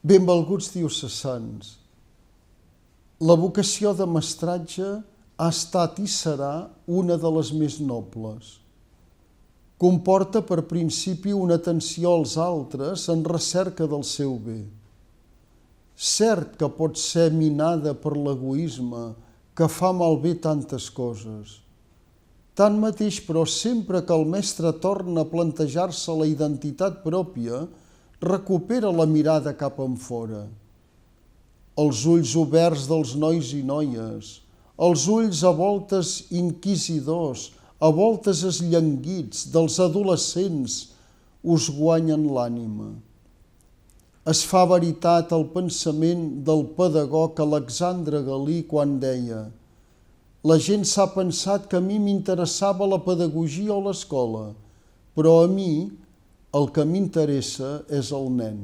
Benvolguts diocesans, la vocació de mestratge ha estat i serà una de les més nobles. Comporta per principi una atenció als altres en recerca del seu bé. Cert que pot ser minada per l'egoisme que fa malbé tantes coses. Tanmateix, però, sempre que el mestre torna a plantejar-se la identitat pròpia, recupera la mirada cap enfora. Els ulls oberts dels nois i noies, els ulls a voltes inquisidors, a voltes esllanguits dels adolescents, us guanyen l'ànima. Es fa veritat el pensament del pedagog Alexandre Galí quan deia: «La gent s'ha pensat que a mi m'interessava la pedagogia o l'escola, però a mi el que m'interessa és el nen».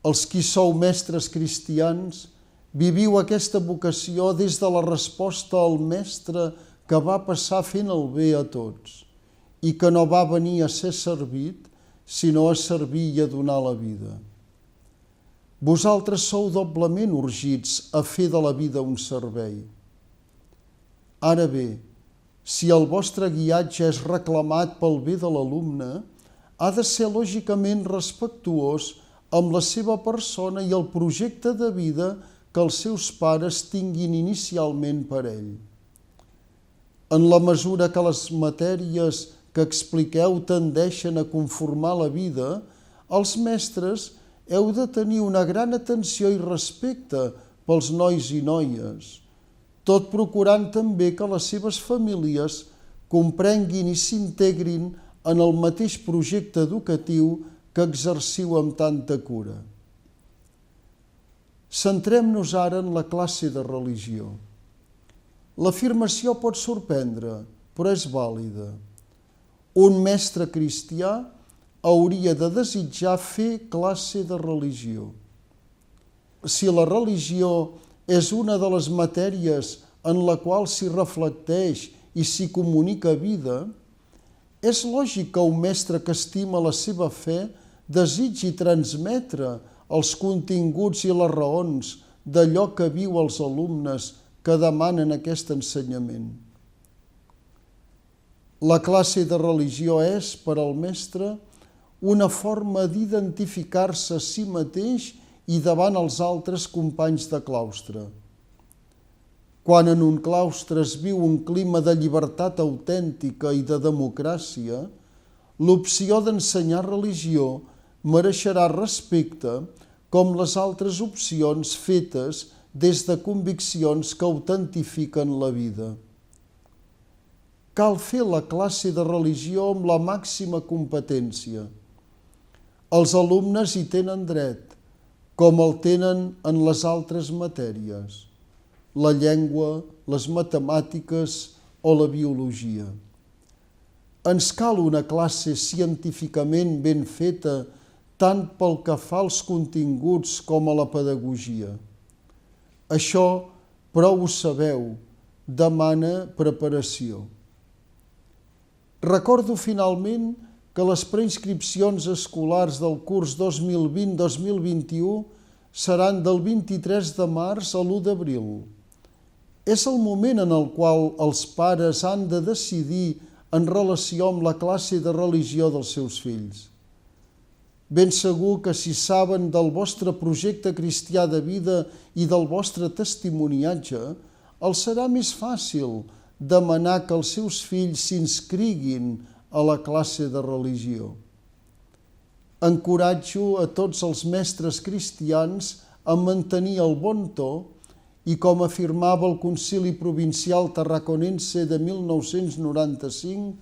Els qui sou mestres cristians, viviu aquesta vocació des de la resposta al mestre que va passar fent el bé a tots i que no va venir a ser servit, sinó a servir i a donar la vida. Vosaltres sou doblement urgits a fer de la vida un servei. Ara bé, si el vostre guiatge és reclamat pel bé de l'alumne, ha de ser lògicament respectuós amb la seva persona i el projecte de vida que els seus pares tinguin inicialment per ell. En la mesura que les matèries que expliqueu tendeixen a conformar la vida, els mestres heu de tenir una gran atenció i respecte pels nois i noies, tot procurant també que les seves famílies comprenguin i s'integrin en el mateix projecte educatiu que exerciu amb tanta cura. Centrem-nos ara en la classe de religió. L'afirmació pot sorprendre, però és vàlida. Un mestre cristià hauria de desitjar fer classe de religió. Si la religió és una de les matèries en la qual s'hi reflecteix i s'hi comunica vida, és lògic que un mestre que estima la seva fe desitgi transmetre els continguts i les raons d'allò que viu els alumnes que demanen aquest ensenyament. La classe de religió és, per al mestre, una forma d'identificar-se a si mateix i davant els altres companys de claustre. Quan en un claustre es viu un clima de llibertat autèntica i de democràcia, l'opció d'ensenyar religió mereixerà respecte com les altres opcions fetes des de conviccions que autentifiquen la vida. Cal fer la classe de religió amb la màxima competència. Els alumnes hi tenen dret, com el tenen en les altres matèries, la llengua, les matemàtiques o la biologia. Ens cal una classe científicament ben feta tant pel que fa als continguts com a la pedagogia. Això, prou ho sabeu, demana preparació. Recordo finalment que les preinscripcions escolars del curs 2020-2021 seran del 23 de març a l'1 d'abril. És el moment en el qual els pares han de decidir en relació amb la classe de religió dels seus fills. Ben segur que si saben del vostre projecte cristià de vida i del vostre testimoniatge, els serà més fàcil demanar que els seus fills s'inscriguin a la classe de religió. Encoratjo a tots els mestres cristians a mantenir el bon to i, com afirmava el Concili Provincial Tarraconense de 1995,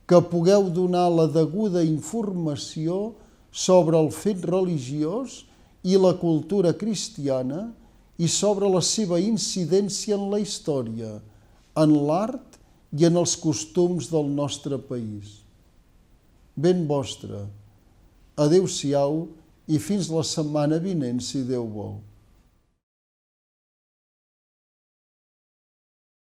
que pugueu donar la deguda informació sobre el fet religiós i la cultura cristiana i sobre la seva incidència en la història, en l'art i en els costums del nostre país. Ben vostre. Adéu-siau i fins la setmana vinent, si Déu vol.